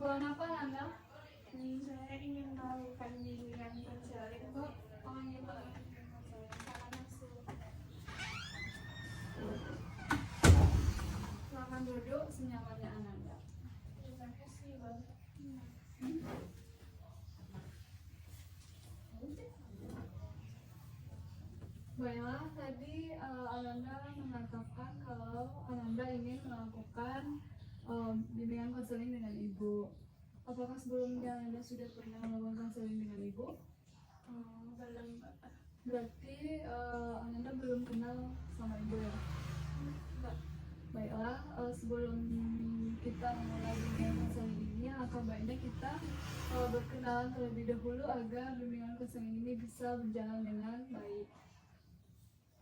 Keperluan apa Anda? Saya ingin melakukan bimbingan konseling, Bu. Oh, ingin melakukan konseling. Silakan masuk. Silakan duduk senyamannya Ananda. Terima kasih, Bu. Baiklah, tadi Ananda mengatakan kalau Ananda ingin melakukan bimbingan konseling dengan Ibu. Apakah sebelumnya Ananda sudah pernah melakukan konseling dengan Ibu? Belum, Pak. Berarti Ananda belum kenal sama Ibu ya? Enggak. Baiklah, sebelum kita memulai bimbingan konseling ini, alangkah baiknya kita berkenalan terlebih dahulu agar bimbingan konseling ini bisa berjalan dengan baik.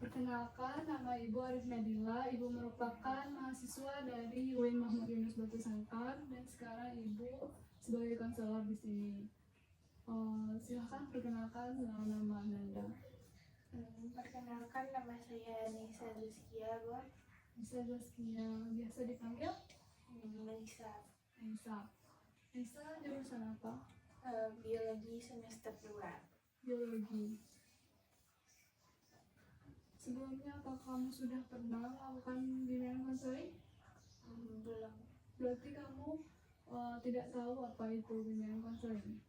Perkenalkan, nama Ibu Arif Nadila. Ibu merupakan mahasiswa dari UIN Mahmud Yunus Batu Sangkar dan sekarang Ibu sebagai konselor di sini. Silahkan perkenalkan nama Ananda. Perkenalkan, nama saya Nisa Rizkia, Bu. Nisa Zaskia, biasa dipanggil Nisa. Nisa jurusan apa? Biologi semester 2. Biologi. Sebelumnya apa kamu sudah pernah melakukan bimbingan konseling? Belum. Berarti kamu tidak tahu apa itu bimbingan konseling.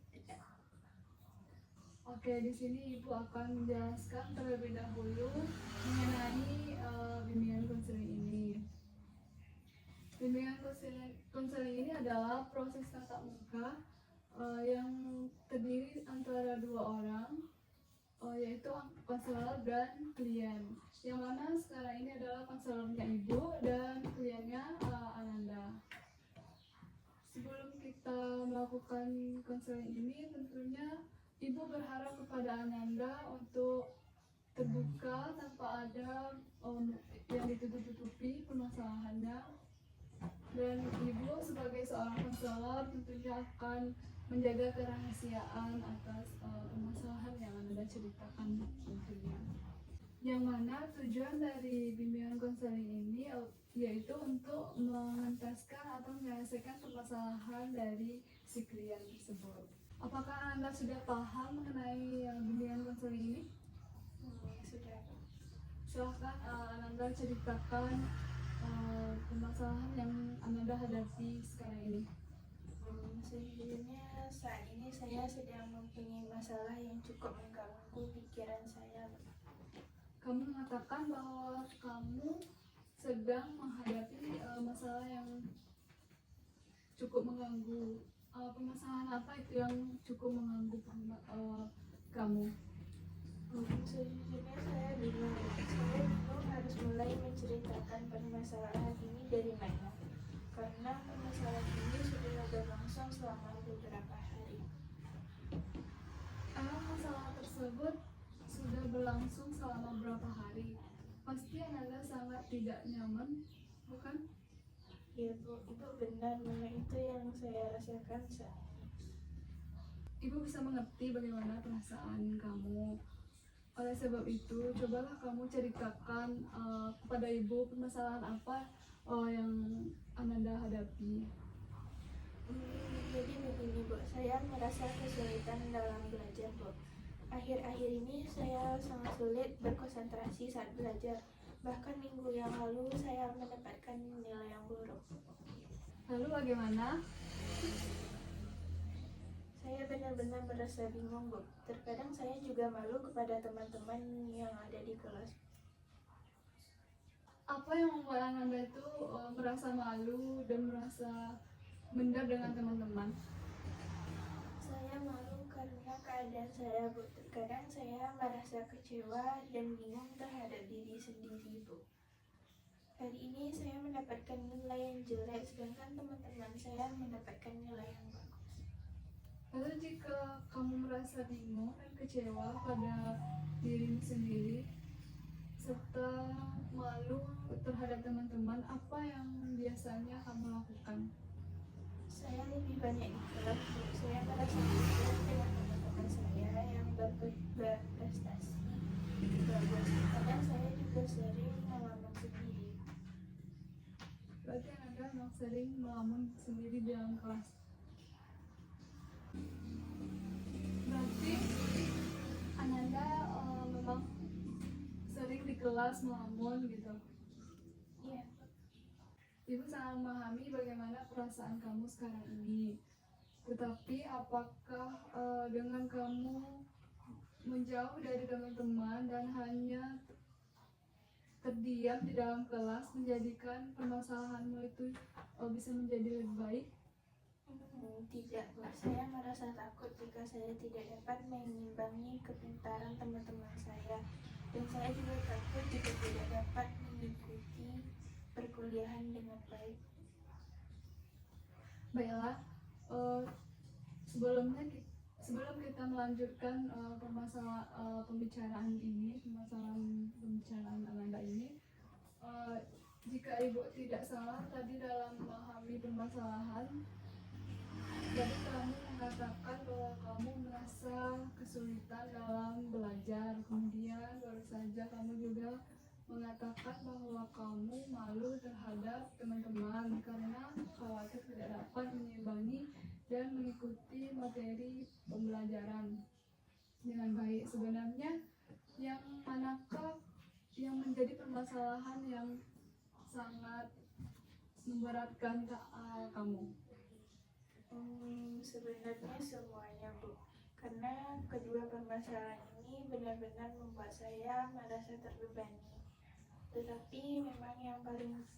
Tidak. Oke, di sini Ibu akan menjelaskan terlebih dahulu mengenai bimbingan konseling ini. Bimbingan konseling ini adalah proses tatap muka yang terdiri antara dua orang, yaitu konselor dan klien. Yang mana sekarang ini adalah konselornya Ibu dan kliennya Ananda. Sebelum kita melakukan konseling ini, tentunya Ibu berharap kepada Ananda untuk terbuka tanpa ada yang ditutup-tutupi permasalahannya. Dan Ibu sebagai seorang konselor tentunya akan menjaga kerahasiaan atas permasalahan yang Anda ceritakan tentunya. Yang mana tujuan dari bimbingan konseling ini yaitu untuk mengentaskan atau menyelesaikan permasalahan dari si klien tersebut. Apakah Anda sudah paham mengenai bimbingan konseling ini? Sudah. Silahkan Anda ceritakan permasalahan yang Anda hadapi sekarang ini. Sejujurnya saat ini saya sedang mempunyai masalah yang cukup mengganggu pikiran saya. Kamu mengatakan bahwa kamu sedang menghadapi masalah yang cukup mengganggu. Permasalahan apa itu yang cukup mengganggu kamu? Sejujurnya saya bingung. Saya bingung harus mulai menceritakan permasalahan ini dari mana. Karena permasalahan ini sudah berlangsung selama beberapa hari. Masalah tersebut sudah berlangsung selama beberapa hari. Pasti Anda sangat tidak nyaman, bukan? Ya Bu, itu benar. Memang itu yang saya rasakan saat. Ibu bisa mengerti bagaimana perasaan kamu. Oleh sebab itu, cobalah kamu ceritakan kepada Ibu permasalahan apa yang Ananda hadapi. Jadi begini Bu, saya merasa kesulitan dalam belajar Bu. Akhir-akhir ini saya sangat sulit berkonsentrasi saat belajar. Bahkan minggu yang lalu saya mendapatkan nilai yang buruk. Lalu bagaimana? Saya benar-benar merasa bingung Bu. Terkadang saya juga malu kepada teman-teman yang ada di kelas. Apa yang membuat Ananda itu merasa malu dan merasa minder dengan teman-teman? Saya malu karena keadaan saya Bu. Terkadang saya merasa kecewa dan bingung terhadap diri sendiri Bu. Hari ini saya mendapatkan nilai yang jelek, sedangkan teman-teman saya mendapatkan nilai yang bagus. Lalu jika kamu merasa bingung dan kecewa pada dirimu sendiri serta malu terhadap teman-teman, apa yang biasanya kamu lakukan? Saya lebih banyak di kelas Bu. Saya merasa beda dengan teman-teman saya yang berprestasi bagus. Kadang saya juga sering ngelamun sendiri. Berarti Anda memang sering melamun sendiri di dalam kelas. kelas melamun gitu. Iya. Ibu sangat memahami bagaimana perasaan kamu sekarang ini. Tetapi apakah dengan kamu menjauh dari teman-teman dan hanya terdiam di dalam kelas menjadikan permasalahanmu itu bisa menjadi lebih baik? Tidak, Bu. Saya merasa takut jika saya tidak dapat mengimbangi kepintaran teman-teman saya. Dan saya juga takut jika tidak dapat mengikuti perkuliahan dengan baik. Baiklah, sebelum kita melanjutkan pembicaraan Ananda ini, jika ibu tidak salah tadi dalam memahami permasalahan, jadi kamu mengatakan bahwa kamu merasa kesulitan dalam belajar. Kemudian baru saja kamu juga mengatakan bahwa kamu malu terhadap teman-teman karena khawatir tidak dapat menyimbangi dan mengikuti materi pembelajaran dengan baik. Sebenarnya yang manakah yang menjadi permasalahan yang sangat memberatkan kamu? Sebenarnya semuanya, Bu. Karena kedua permasalahan ini benar-benar membuat saya merasa terbebani. Tetapi memang yang paling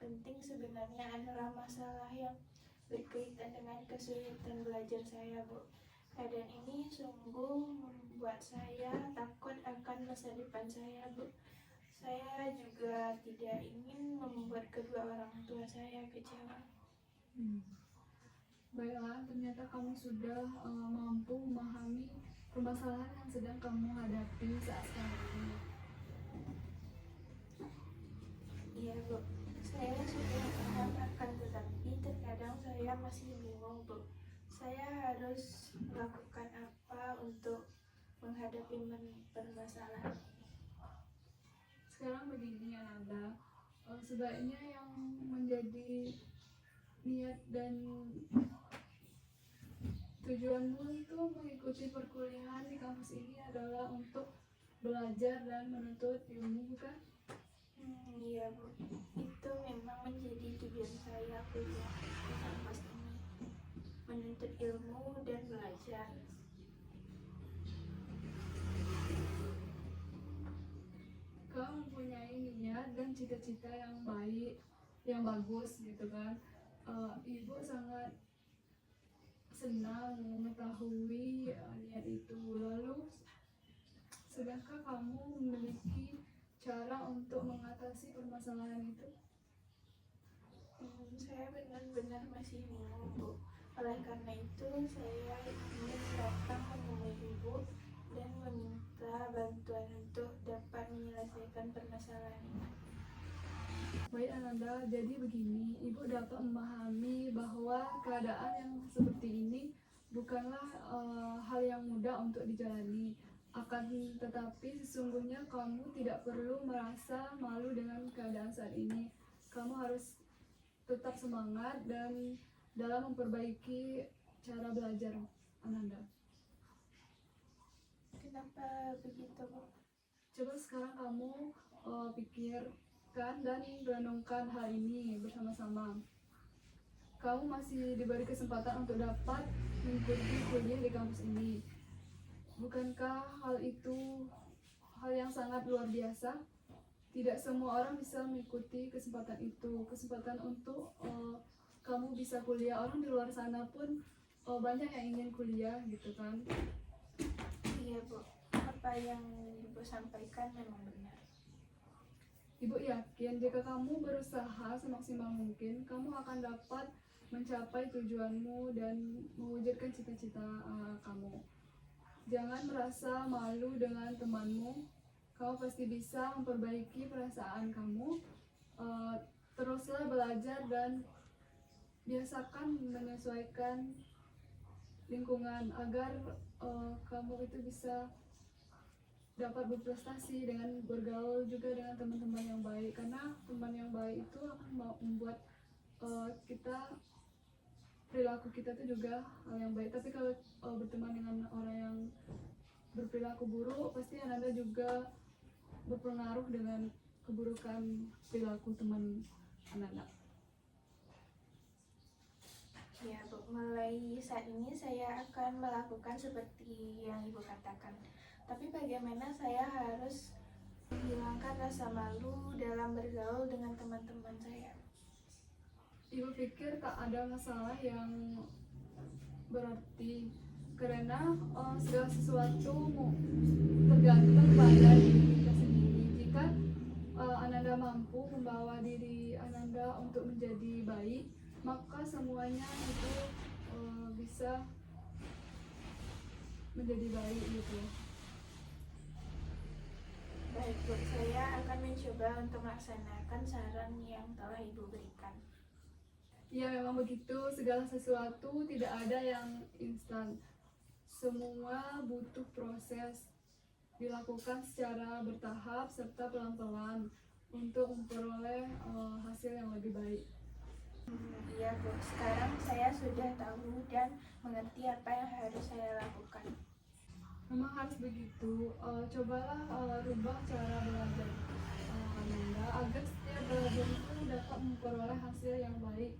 penting sebenarnya adalah masalah yang berkaitan dengan kesulitan belajar saya, Bu. Keadaan ini sungguh membuat saya takut akan masa depan saya, Bu. Saya juga tidak ingin membuat kedua orang tua saya kecewa. Baiklah, ternyata kamu sudah mampu memahami permasalahan yang sedang kamu hadapi saat sekarang ini. Iya, Bu. Saya sudah paham akan, tetapi terkadang saya masih bingung, Bu. Saya harus melakukan apa untuk menghadapi permasalahan ini? Sekarang begini Ananda, sebaiknya yang menjadi niat dan tujuanmu itu mengikuti perkuliahan di kampus ini adalah untuk belajar dan menuntut ilmu, bukan? Iya, Bu. Itu memang menjadi tujuan saya kuliah di kampus ini, menuntut ilmu dan belajar. Kau mempunyai niat dan cita-cita yang baik, yang bagus gitu kan. Ibu sangat senang mengetahui niat itu. Lalu, sudahkah kamu memiliki cara untuk mengatasi permasalahan itu? Saya benar-benar masih bingung, Bu. Oleh karena itu, saya ingin datang menemui Ibu dan meminta bantuan untuk dapat menyelesaikan permasalahan ini. Baik Ananda, jadi begini, Ibu dapat memahami bahwa keadaan yang seperti ini bukanlah hal yang mudah untuk dijalani. Akan tetapi sesungguhnya kamu tidak perlu merasa malu dengan keadaan saat ini. Kamu harus tetap semangat dan dalam memperbaiki cara belajar Ananda. Kenapa begitu, Bu? Coba sekarang kamu pikirkan dan renungkan hal ini bersama-sama. Kamu masih diberi kesempatan untuk dapat mengikuti kuliah di kampus ini. Bukankah hal itu hal yang sangat luar biasa? Tidak semua orang bisa mengikuti kesempatan itu. Kesempatan untuk kamu bisa kuliah. Orang di luar sana pun banyak yang ingin kuliah gitu kan. Iya, Bu. Apa yang Ibu sampaikan memang benar. Ibu yakin jika kamu berusaha semaksimal mungkin, kamu akan dapat mencapai tujuanmu dan mewujudkan cita-cita kamu. Jangan merasa malu dengan temanmu. Kamu pasti bisa memperbaiki perasaan kamu. Teruslah belajar dan biasakan menyesuaikan lingkungan agar kamu itu bisa dapat berprestasi dengan bergaul juga dengan teman-teman yang baik, karena teman yang baik itu akan membuat perilaku kita itu juga hal yang baik. Tapi kalau berteman dengan orang yang berperilaku buruk, pasti Ananda juga berpengaruh dengan keburukan perilaku teman Ananda. Ya, Bu, mulai saat ini saya akan melakukan seperti yang Ibu katakan. Tapi bagaimana saya harus menghilangkan rasa malu dalam bergaul dengan teman-teman saya? Ibu pikir tak ada masalah yang berarti, karena segala sesuatu tergantung pada diri kita sendiri. Jika Ananda mampu membawa diri Ananda untuk menjadi baik, maka semuanya itu bisa menjadi baik gitu. Baik, Bu, saya akan mencoba untuk melaksanakan saran yang telah Ibu berikan. Ya memang begitu, segala sesuatu tidak ada yang instan. Semua butuh proses, dilakukan secara bertahap serta pelan-pelan untuk memperoleh hasil yang lebih baik. Iya, Bu, sekarang saya sudah tahu dan mengerti apa yang harus saya lakukan. Memang harus begitu. Cobalah rubah cara belajar Ananda agar setiap belajar itu dapat memperoleh hasil yang baik.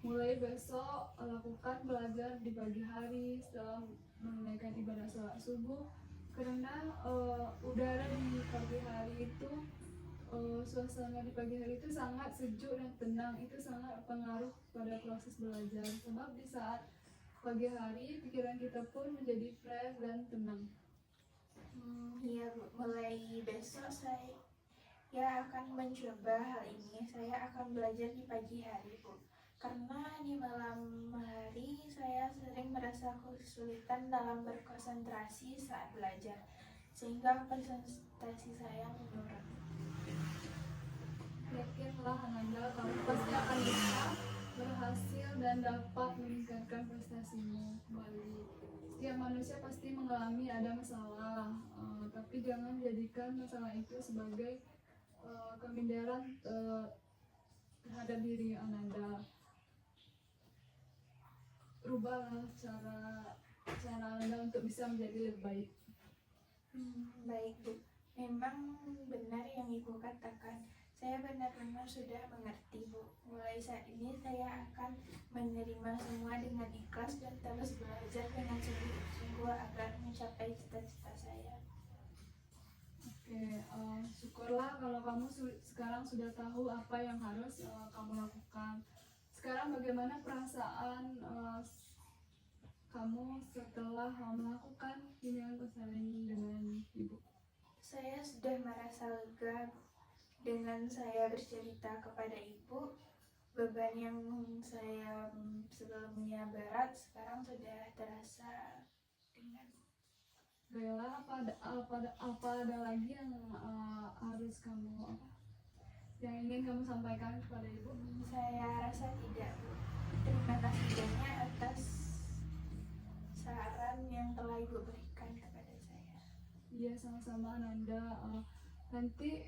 Mulai besok lakukan belajar di pagi hari setelah menunaikan ibadah sholat subuh, karena udara di pagi hari itu, suasana di pagi hari itu sangat sejuk dan tenang. Itu sangat berpengaruh pada proses belajar, sebab di saat pagi hari pikiran kita pun menjadi fresh dan tenang. Iya, Bu, mulai besok saya akan mencoba hal ini. Saya akan belajar di pagi hari, Bu. Karena di malam hari saya sering merasa kesulitan dalam berkonsentrasi saat belajar, sehingga konsentrasi saya menurun. Yakinlah Ananda, kamu pasti akan bisa berhasil dan dapat meningkatkan prestasimu kembali. Setiap manusia pasti mengalami ada masalah, tapi jangan jadikan masalah itu sebagai keminderan terhadap diri Ananda. Rubahlah cara Ananda untuk bisa menjadi lebih baik. Baik, Bu. Memang benar yang Ibu katakan. Saya benar-benar sudah mengerti, Bu. Mulai saat ini saya akan menerima semua dengan ikhlas dan terus belajar dengan sungguh-sungguh agar mencapai cita-cita saya. Oke, syukurlah kalau kamu sekarang sudah tahu apa yang harus kamu lakukan. Sekarang bagaimana perasaan kamu setelah melakukan bimbingan konseling dengan Ibu? Saya sudah merasa lega, Bu. Dengan saya bercerita kepada Ibu, beban yang saya sebelumnya berat sekarang sudah terasa ringan. Bella, apa ada lagi yang harus kamu yang ingin kamu sampaikan kepada Ibu? Saya rasa tidak, Bu. Terima kasih banyak atas saran yang telah Ibu berikan kepada saya. Iya, sama-sama Ananda. Nanti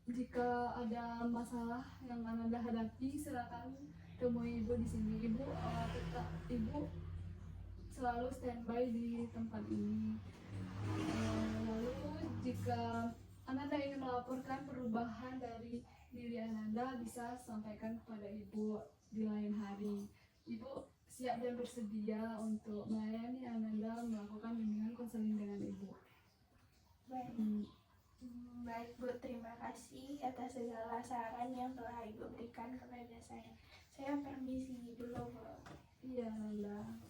jika ada masalah yang Ananda hadapi, silakan temui Ibu di sini. Ibu selalu standby di tempat ini. Lalu jika Ananda ingin melaporkan perubahan dari diri Ananda, bisa sampaikan kepada Ibu di lain hari. Ibu siap dan bersedia untuk melayani Ananda melakukan bimbingan konseling dengan Ibu. Baik, Bu, terima kasih atas segala saran yang telah Ibu berikan kepada saya. Saya permisi dulu, Bu. Iya, Ananda.